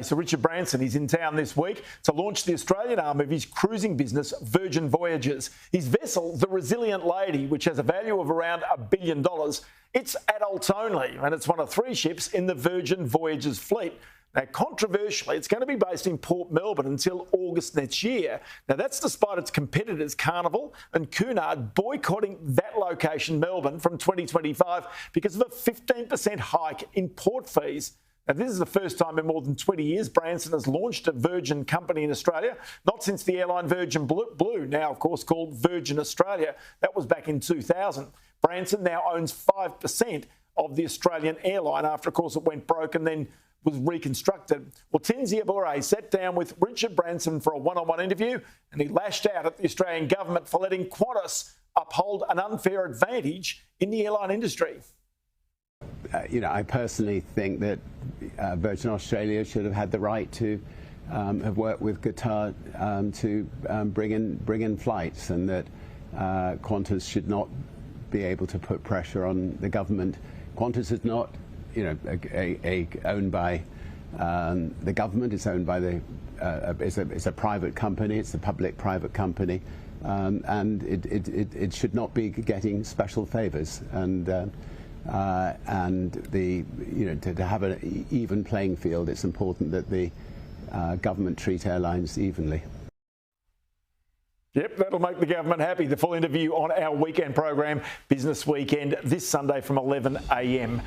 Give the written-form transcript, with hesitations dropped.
So Richard Branson is in town this week to launch the Australian arm of his cruising business, Virgin Voyages. His vessel, the Resilient Lady, which has a value of around $1 billion, it's adults only, and it's one of 3 ships in the Virgin Voyages fleet. Now, controversially, it's going to be based in Port Melbourne until August next year. Now, that's despite its competitors, Carnival and Cunard, boycotting that location, Melbourne, from 2025 because of a 15% hike in port fees. Now, this is the first time in more than 20 years Branson has launched a Virgin company in Australia, not since the airline Virgin Blue, now, of course, called Virgin Australia. That was back in 2000. Branson now owns 5% of the Australian airline after, of course, it went broke and then was reconstructed. Ortenzia Borre sat down with Richard Branson for a one-on-one interview, and he lashed out at the Australian government for letting Qantas uphold an unfair advantage in the airline industry. I personally think that Virgin Australia should have had the right to have worked with Qatar to bring in flights, and that Qantas should not be able to put pressure on the government. Qantas is not, owned by the government. It's owned by it's a private company. It's a public-private company, and it should not be getting special favours. And to have an even playing field, it's important that the government treat airlines evenly. Yep, that'll make the government happy. The full interview on our weekend program, Business Weekend, this Sunday from 11 a.m.